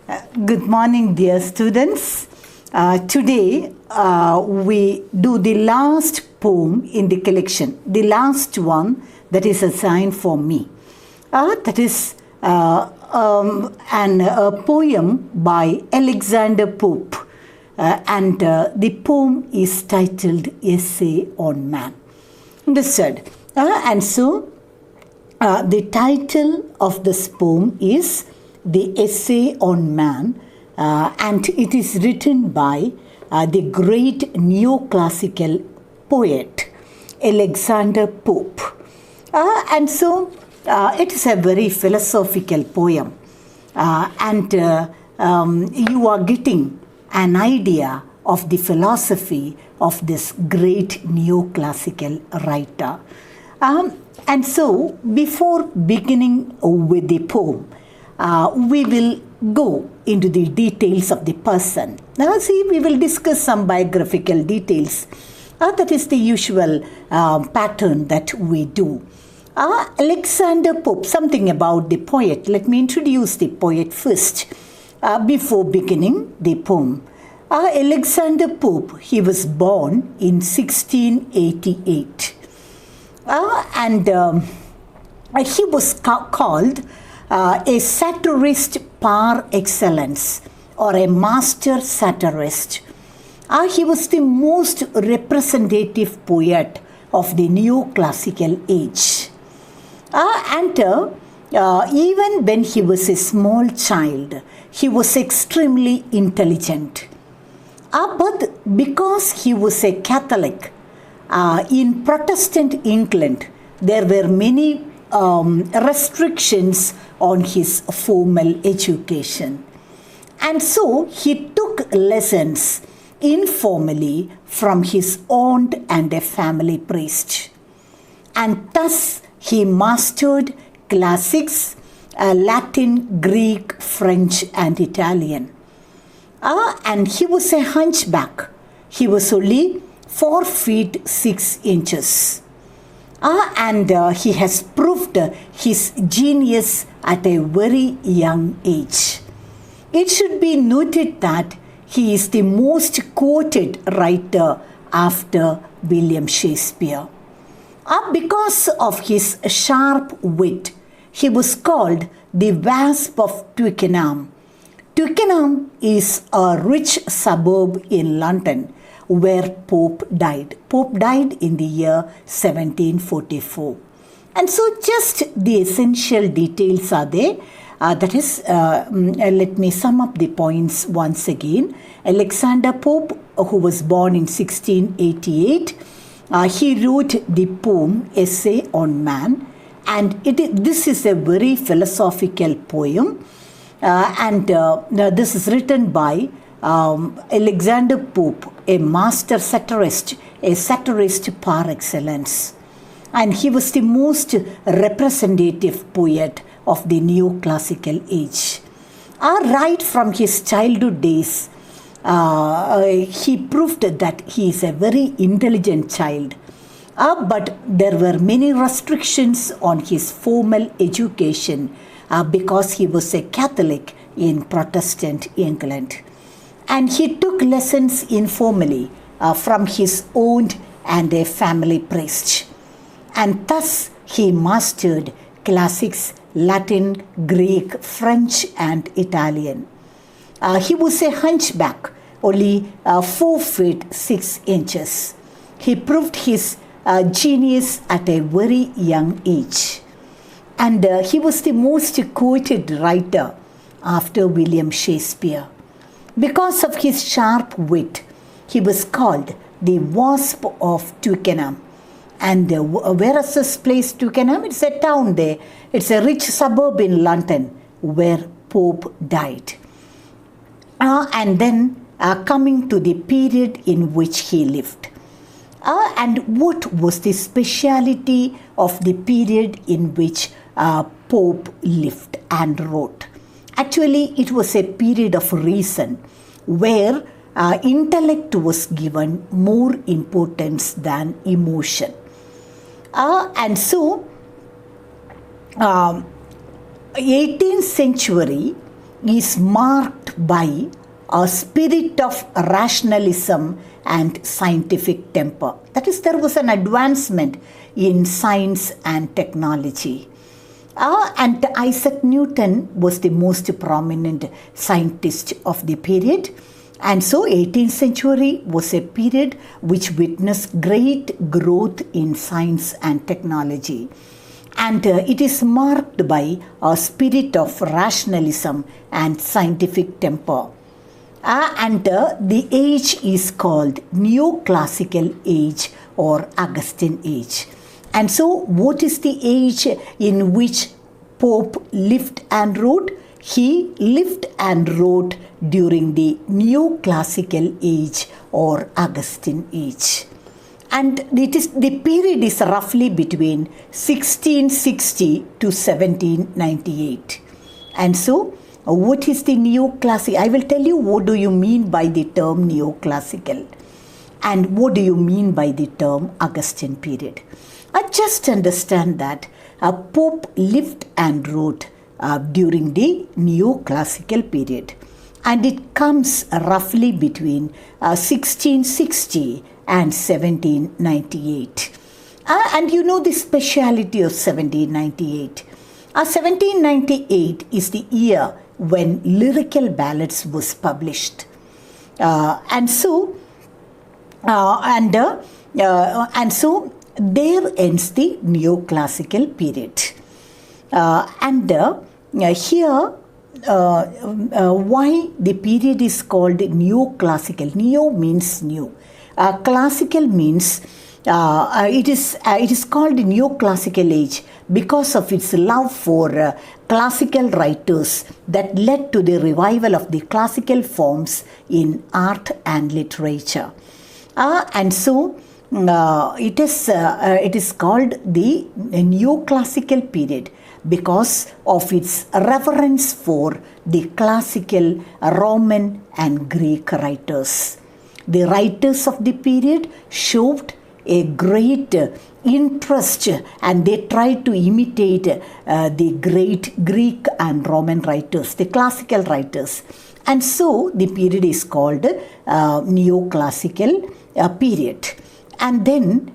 Good morning, dear students. Today we do the last poem in the collection, the last one that is assigned for me. That is a poem by Alexander Pope, and the poem is titled Essay on Man. Understood? The title of this poem is The Essay on Man, and it is written by the great neoclassical poet Alexander Pope. It is a very philosophical poem, and you are getting an idea of the philosophy of this great neoclassical writer. Before beginning with the poem, we will go into the details of the person. We will discuss some biographical details. That is the usual pattern that we do. Alexander Pope, something about the poet. Let me introduce the poet first, before beginning the poem. Alexander Pope, he was born in 1688. He was called a satirist par excellence, or a master satirist. He was the most representative poet of the neoclassical age. Even when he was a small child, he was extremely intelligent. But because he was a Catholic, in Protestant England, there were many restrictions on his formal education. And so he took lessons informally from his aunt and a family priest. And thus he mastered classics, Latin, Greek, French, and Italian. And he was a hunchback. He was only 4 feet 6 inches. He has proved his genius at a very young age. It should be noted that he is the most quoted writer after William Shakespeare. Because of his sharp wit, he was called the Wasp of Twickenham. Twickenham is a rich suburb in London where Pope died. Pope died in the year 1744. And so just the essential details are there. Let me sum up the points once again. Alexander Pope, who was born in 1688, he wrote the poem Essay on Man. And this is a very philosophical poem. This is written by Alexander Pope, a master satirist, a satirist par excellence. And he was the most representative poet of the neoclassical age. Right from his childhood days, he proved that he is a very intelligent child. But there were many restrictions on his formal education because he was a Catholic in Protestant England. And he took lessons informally from his aunt and a family priest. And thus he mastered classics, Latin, Greek, French, and Italian. He was a hunchback, only 4 feet 6 inches. He proved his genius at a very young age. And he was the most quoted writer after William Shakespeare. Because of his sharp wit, he was called the Wasp of Twickenham. And where is this place, Twickenham? It's a town there. It's a rich suburb in London where Pope died. Coming to the period in which he lived. And what was the speciality of the period in which Pope lived and wrote? Actually, it was a period of reason where intellect was given more importance than emotion. 18th century is marked by a spirit of rationalism and scientific temper. That is, there was an advancement in science and technology. And Isaac Newton was the most prominent scientist of the period. And so 18th century was a period which witnessed great growth in science and technology. And it is marked by a spirit of rationalism and scientific temper. And the age is called Neoclassical age or Augustan age. And so what is the age in which Pope lived and wrote? He lived and wrote during the Neoclassical age or Augustan age. And the period is roughly between 1660 to 1798. And so, what is the Neoclassical? I will tell you what do you mean by the term Neoclassical and what do you mean by the term Augustan period. I just understand that a Pope lived and wrote during the Neoclassical period, and it comes roughly between 1660 and 1798. And you know the speciality of 1798. 1798 is the year when Lyrical Ballads was published. And so there ends the Neoclassical period. Here, why the period is called Neoclassical? Neo means new. Classical means it is called Neoclassical age because of its love for classical writers that led to the revival of the classical forms in art and literature. And so it is called the Neoclassical period because of its reverence for the classical Roman and Greek writers. The writers of the period showed a great interest and they tried to imitate the great Greek and Roman writers, the classical writers. And so the period is called Neoclassical period. And then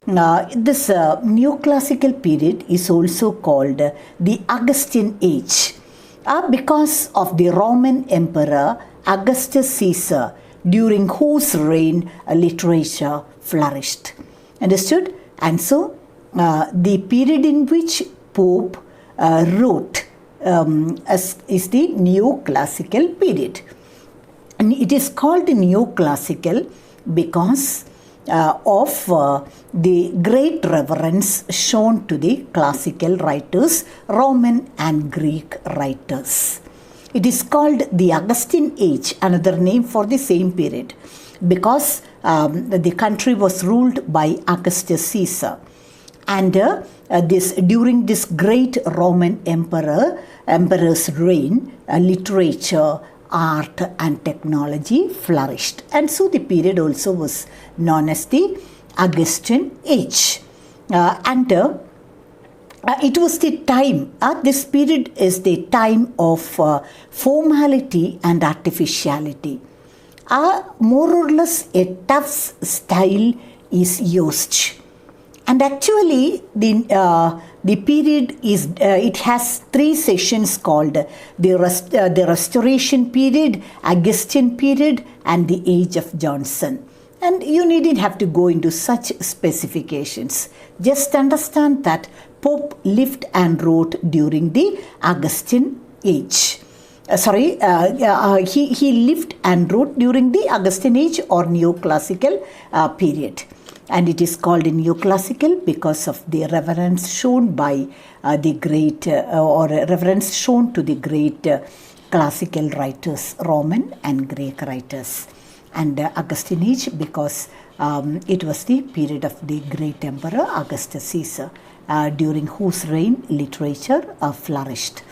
this Neoclassical period is also called the Augustan age because of the Roman Emperor Augustus Caesar, during whose reign literature flourished. Understood? And so the period in which Pope wrote is the Neoclassical period. And it is called Neoclassical because of the great reverence shown to the classical writers, Roman and Greek writers. It is called the Augustan age, another name for the same period, because the country was ruled by Augustus Caesar. And during this great Roman emperor's reign, literature, art and technology flourished. And so the period also was known as the Augustan age. It was the time, this period is the time of formality and artificiality. More or less a tough style is used. And actually the period is, it has three sessions called the Restoration period, Augustan period and the Age of Johnson. And you needn't have to go into such specifications. Just understand that Pope lived and wrote during the Augustan age. He lived and wrote during the Augustan age or Neoclassical period. And it is called Neoclassical because of the reverence shown by the great reverence shown to the great classical writers, Roman and Greek writers. And Augustan age because it was the period of the great emperor Augustus Caesar, during whose reign literature flourished.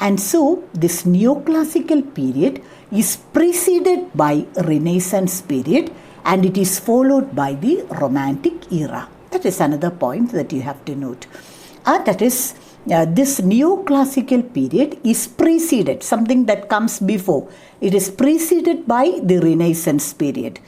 And so this Neoclassical period is preceded by Renaissance period and it is followed by the Romantic era. That is another point that you have to note. That is this neoclassical period is preceded, something that comes before. It is preceded by the Renaissance period.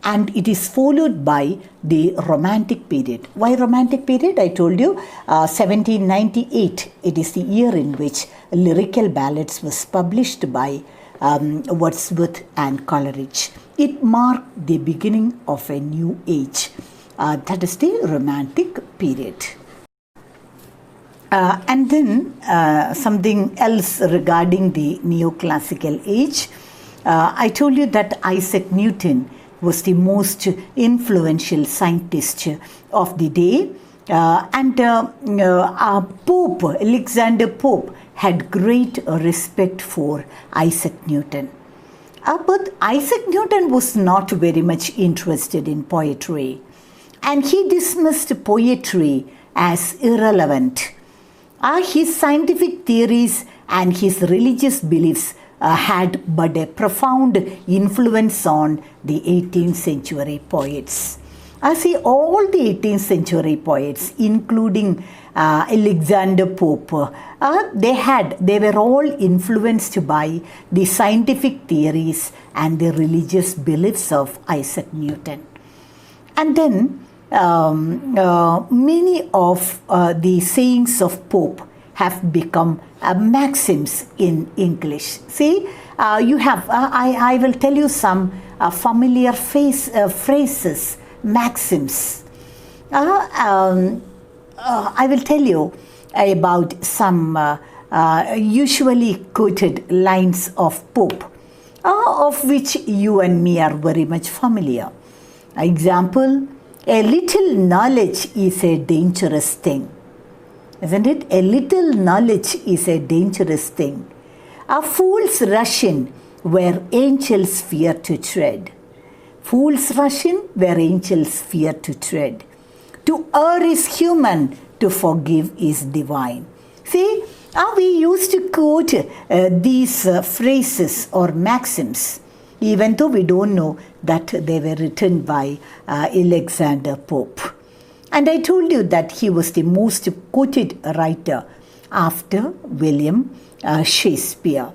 And it is followed by the Romantic period. Why Romantic period? I told you 1798. It is the year in which Lyrical Ballads was published by Wordsworth and Coleridge. It marked the beginning of a new age. That is the Romantic period. And then something else regarding the neoclassical age. I told you that Isaac Newton was the most influential scientist of the day. Pope, Alexander Pope, had great respect for Isaac Newton. But Isaac Newton was not very much interested in poetry, and he dismissed poetry as irrelevant. His scientific theories and his religious beliefs had but a profound influence on the 18th century poets. See, all the 18th century poets, including Alexander Pope, they were all influenced by the scientific theories and the religious beliefs of Isaac Newton. And then many of the sayings of Pope have become maxims in English. See, you have, I will tell you some familiar phrases, maxims. I will tell you about some usually quoted lines of Pope, of which you and me are very much familiar. Example, a little knowledge is a dangerous thing. Isn't it? A little knowledge is a dangerous thing. A fool's rush in where angels fear to tread. Fools rush in where angels fear to tread. To err is human, to forgive is divine. See, we used to quote these phrases or maxims, even though we don't know that they were written by Alexander Pope. And I told you that he was the most quoted writer after William Shakespeare.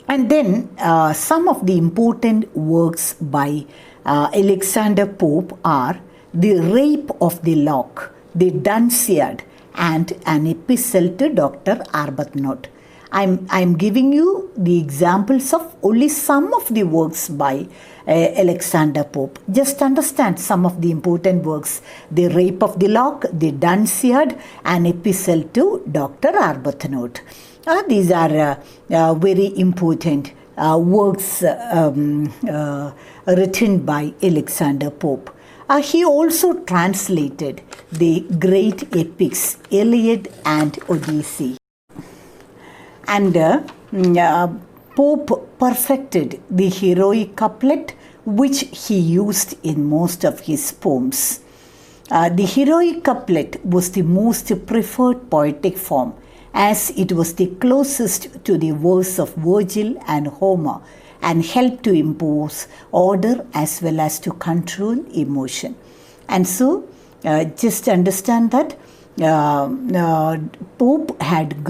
And then some of the important works by Alexander Pope are The Rape of the Lock, The Dunciad, and An Epistle to Dr. Arbuthnot. I'm giving you the examples of only some of the works by Alexander Pope. Just understand some of the important works: The Rape of the Lock, The Dunciad, An Epistle to Dr. Arbuthnot. These are very important works written by Alexander Pope. He also translated the great epics Iliad and Odyssey. And Pope perfected the heroic couplet, which he used in most of his poems. The heroic couplet was the most preferred poetic form, as it was the closest to the verse of Virgil and Homer, and helped to impose order as well as to control emotion. And so, just understand that Pope had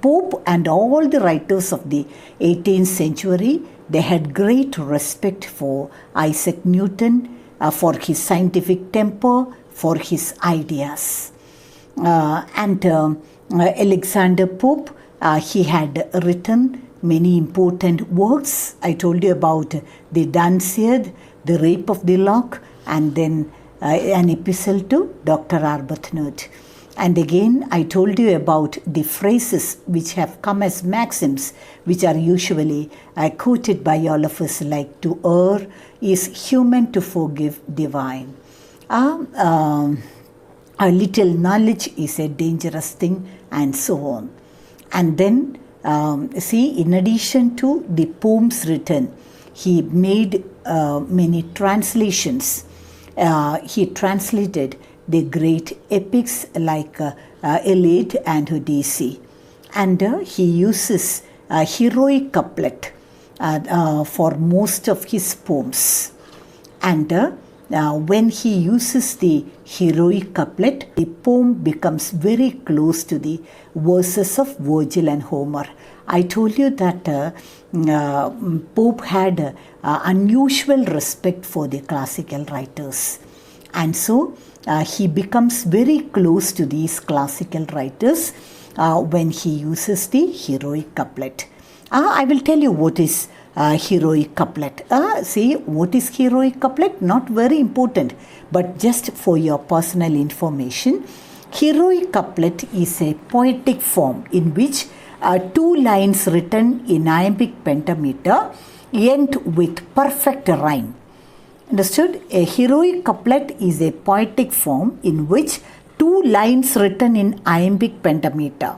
Pope and all the writers of the 18th century, they had great respect for Isaac Newton, for his scientific temper, for his ideas. Alexander Pope, he had written many important works. I told you about the Dunciad, The Rape of the Lock, and then an epistle to Dr. Arbuthnot. And again, I told you about the phrases which have come as maxims, which are usually quoted by all of us, like to err is human, to forgive divine. A little knowledge is a dangerous thing, and so on. And then, see, in addition to the poems written, he made many translations. He translated the great epics like Iliad and Odyssey. And he uses a heroic couplet for most of his poems. And when he uses the heroic couplet, the poem becomes very close to the verses of Virgil and Homer. I told you that Pope had unusual respect for the classical writers. And so he becomes very close to these classical writers when he uses the heroic couplet. I will tell you what is heroic couplet. See, what is heroic couplet? Not very important, but just for your personal information. Heroic couplet is a poetic form in which two lines written in iambic pentameter end with perfect rhyme. Understood? A heroic couplet is a poetic form in which two lines written in iambic pentameter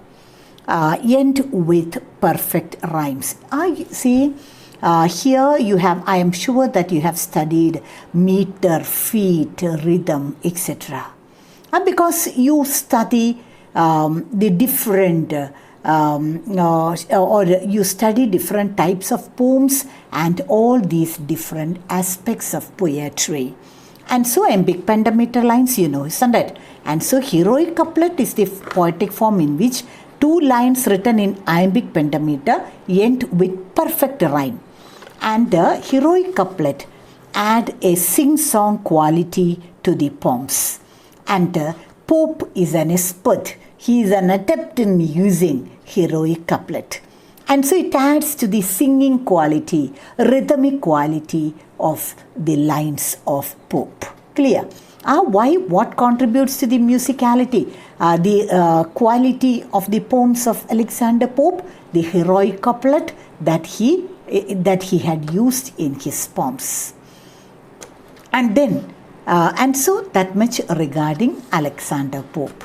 end with perfect rhymes. See, here you have, I am sure that you have studied meter, feet, rhythm, etc. Because you study the different or you study different types of poems and all these different aspects of poetry. And so iambic pentameter lines, you know, isn't it? And so heroic couplet is the poetic form in which two lines written in iambic pentameter end with perfect rhyme. And the heroic couplet add a sing-song quality to the poems. And Pope is an expert. He is an adept in using heroic couplet. And so it adds to the singing quality, rhythmic quality of the lines of Pope. Clear? Why? What contributes to the musicality? The quality of the poems of Alexander Pope, the heroic couplet that he had used in his poems. And then, and so that much regarding Alexander Pope.